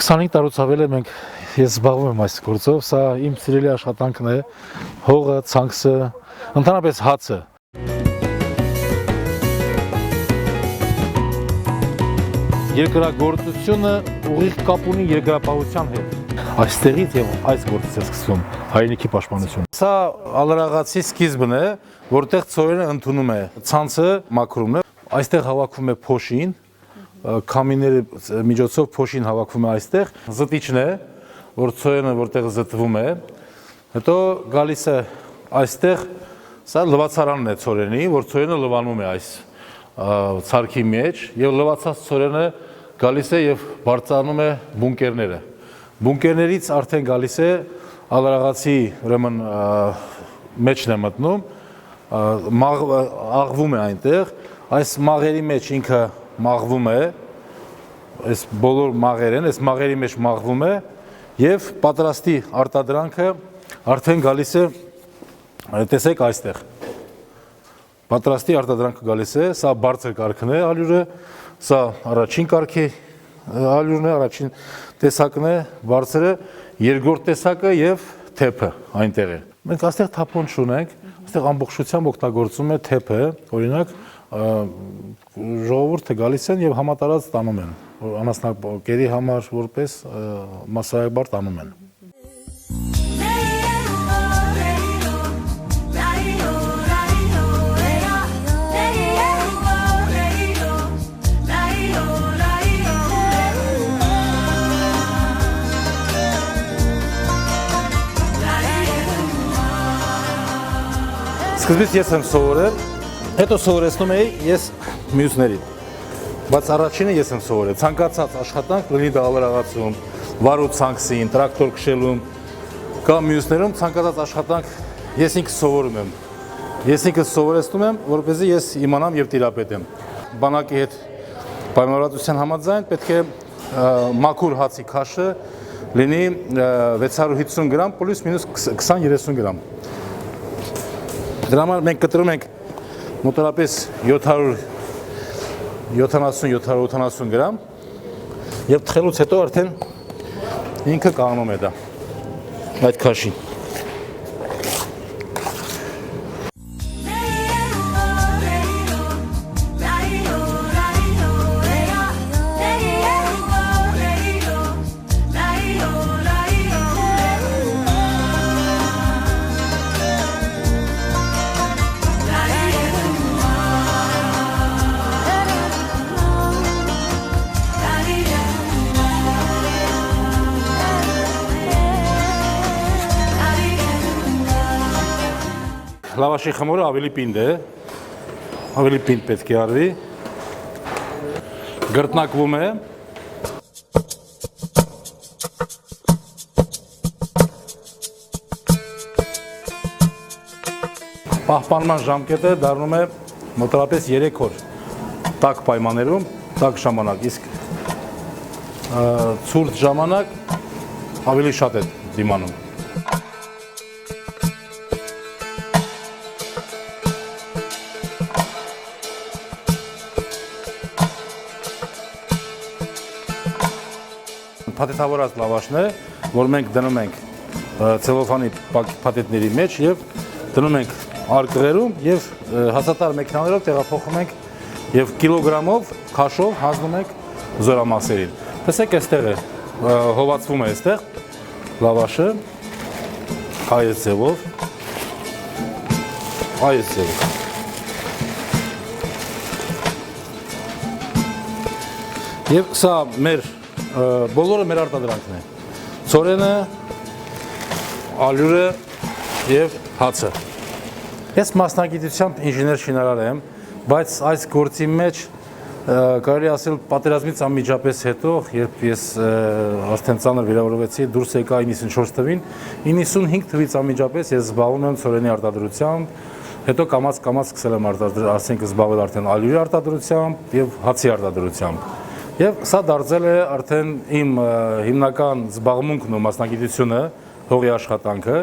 25 տարուց ավել է մենք ես զբաղվում եմ այս գործով, սա իմ սիրելի աշխատանքն է, հողը, ցանքսը, ընդհանրապես հացը։ Երկրագործությունը ուղիղ կապ ունի երկրապահության հետ։ Այստեղից եւ այս գործից է սկսվում հայրենիքի պաշտպանությունը։ Սա ալրաղացի սկիզբն է, որտեղ ծորենը ընդունում է ցանցը, մաքրումն է, այստեղ հավաքվում է փոշին, քամիների միջոցով փոշին հավաքվում է այստեղ, զտիչն է, որ ծորենը որտեղ զտվում է, հետո գալիս է այստեղ, սա լվացարանն է ծորենի, որ ծորենը լվանում է այս ցարքի մեջ եւ լվացած ծորենը գալիս է եւ բարձրանում է բունկերները։ Բունկերներից արդեն գալիս է ալրաղացի ուրեմն մեջն է մտնում, աղվում է այնտեղ, այս մաղերի մեջ ինքը մաղվում է, այս բոլոր մաղերն, այս մաղերի մեջ մաղվում է եւ պատրաստի արտադրանքը արդեն գալիս է, տեսեք այստեղ։ Պատրաստի արտադրանքը գալիս է, սա բարձր կարգն է ալյուրը, սա առաջին կարգի ալյուրն է, առաջին տեսակն է, բարձրը, երկրորդ տեսակը եւ թեփը այնտեղ է։ Մենք այստեղ թափոն չունենք, այստեղ ամբողջությամբ օգտագործում է թեփը, օրինակ ժողովուրդը գալիս են եւ համատարած տանում են, անասնակերի համար որպես մասսայաբար տանում են։ Սկզբից ես եմ սովորել, հետո սովորեցնում էի ես մյուսներին, բայց առաջինը ես եմ սովորել, ցանկացած աշխատանք լինի դա ալրաղացում, վարու ցանքսին, տրակտոր քշելում կամ մյուսներում ցանկացած աշխատանք ես ինքս սովորում եմ, ես ինքս սովորեցնում եմ, որպեսզի ես իմանամ եւ տիրապետեմ։ Բանակի հետ պայմանավորվածության համաձայն պետք է մաքուր հացի քաշը լինի 650 գրամ պլյուս մինուս 20-30 գրամ։ Դրա համար մենք կտրում ենք մոտավորապես 770-780 գրամ եւ թխելուց հետո արդեն ինքը կանգնում է դա այդ քաշին։ Լավաշի խմորը ավելի պինդ է, ավելի պինդ պետք է արվի, գրտնակվում է, պահպանման ժամկետը դառնում է մոտավորապես 3 օր տաք պայմաններում, տաք ժամանակ, իսկ ցուրտ ժամանակ ավելի շատ է դիմանում։ Փաթեթավորած լավաշն է, որ մենք դնում ենք ցելոֆանի փաթեթների մեջ եւ դնում ենք արկղերում եւ հացատար մեքենաներով տեղափոխում ենք եւ կիլոգրամով քաշով հանձնում ենք զորամասերին։ Տեսեք, այստեղ է հովացվում է այստեղ լավաշը այս ձևով, այս ձևով։ Եվ սա մեր բոլորը մեր արտադրանքն է, ծորենը, ալյուրը և հացը։ Ես մասնագիտությամբ ինժեներ շինարար եմ, բայց այս գործի մեջ կարելի ասել պատերազմից անմիջապես հետո, երբ ես արդեն ծանր վիրավորվեցի, դուրս եկա 94 թվին, 95 թվից անմիջապես ես զբաղվում եմ ծորենի արտադրությամբ, հետո կամաց սկսել եմ զբաղվել արդեն ալյուրի արտադրությամբ և հացի արտադրությամբ։ Եվ սա դարձել է արդեն իմ հիմնական զբաղմունքն ու մասնագիտությունը, հողի աշխատանքը։